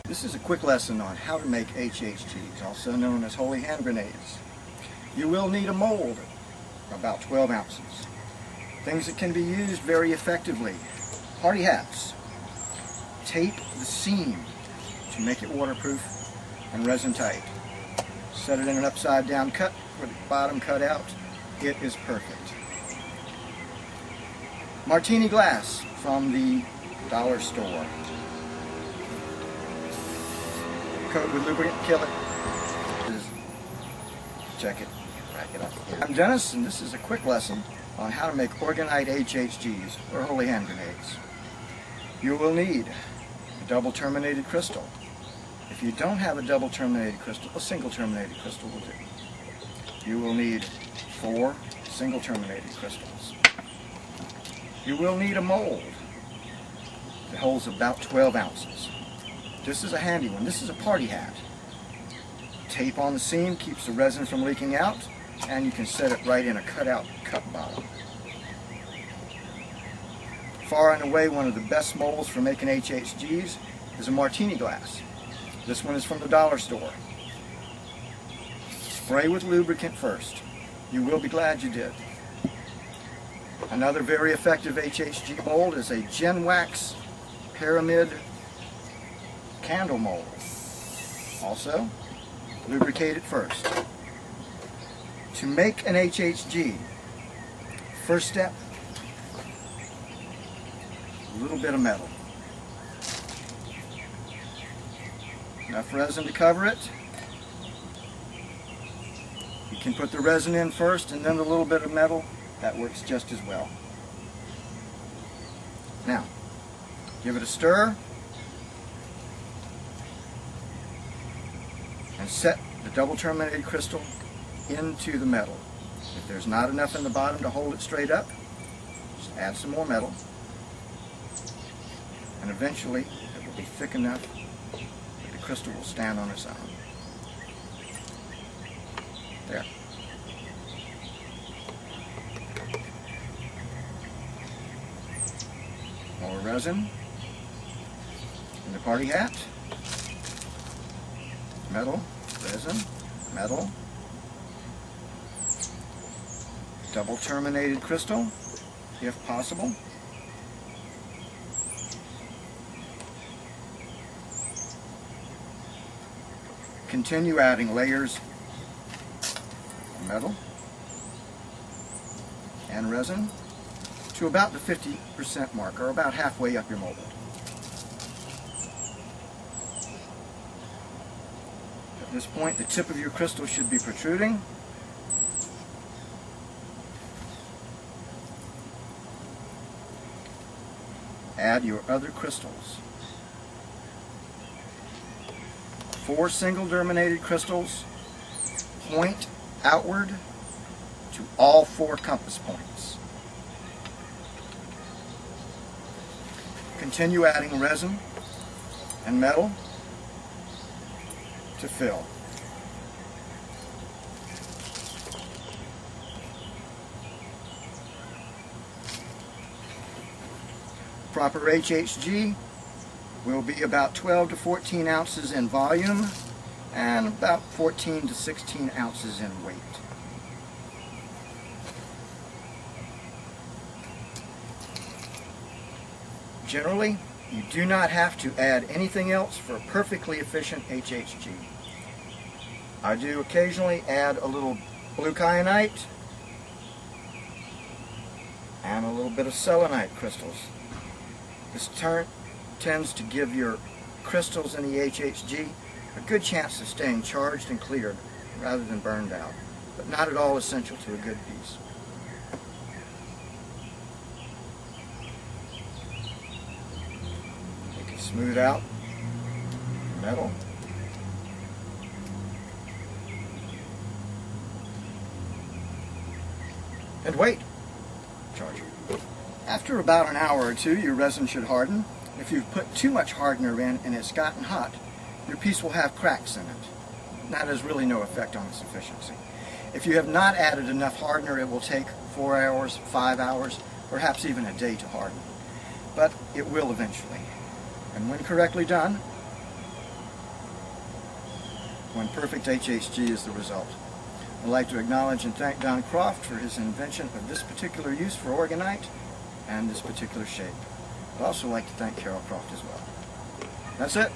This is a quick lesson on how to make HHGs, also known as holy hand grenades. You will need a mold, about 12 ounces. Things that can be used very effectively: party hats, tape the seam to make it waterproof, and resin tight. Set it in an upside down cut with the bottom cut out. It is perfect. Martini glass from the dollar store. Coat with lubricant, kill it. Check it, crack it up. I'm Dennis, and this is a quick lesson on how to make Orgonite HHGs, or holy hand grenades. You will need a double terminated crystal. If you don't have a double terminated crystal, a single terminated crystal will do. You will need 4 single terminated crystals. You will need a mold that holds about 12 ounces. This is a handy one. This is a party hat. Tape on the seam keeps the resin from leaking out, and you can set it right in a cutout cup bottom. Far and away one of the best molds for making HHGs is a martini glass. This one is from the dollar store. Spray with lubricant first. You will be glad you did. Another very effective HHG mold is a Genwax pyramid candle mold. Also, lubricate it first. To make an HHG, first step, a little bit of metal. Enough resin to cover it. You can put the resin in first and then a little bit of metal. That works just as well. Now, give it a stir and set the double terminated crystal into the metal. If there's not enough in the bottom to hold it straight up, just add some more metal, and eventually it will be thick enough that the crystal will stand on its own. There. More resin in the party hat. Metal, resin, metal, double terminated crystal, if possible. Continue adding layers of metal and resin to about the 50% mark, or about halfway up your mold. At this point, the tip of your crystal should be protruding. Add your other crystals. 4 single terminated crystals point outward to all 4 compass points. Continue adding resin and metal to fill. Proper HHG will be about 12 to 14 ounces in volume and about 14 to 16 ounces in weight. Generally, you do not have to add anything else for a perfectly efficient HHG. I do occasionally add a little blue kyanite and a little bit of selenite crystals. This tends to give your crystals in the HHG a good chance of staying charged and cleared rather than burned out, but not at all essential to a good piece. You can smooth out metal. And wait. Charge. After about an hour or 2, your resin should harden. If you've put too much hardener in and it's gotten hot, your piece will have cracks in it. That has really no effect on its efficiency. If you have not added enough hardener, it will take 4 hours, 5 hours, perhaps even a day to harden. But it will eventually. And when correctly done, when perfect HHG is the result. I'd like to acknowledge and thank Don Croft for his invention of this particular use for Orgonite and this particular shape. I'd also like to thank Carol Croft as well. That's it.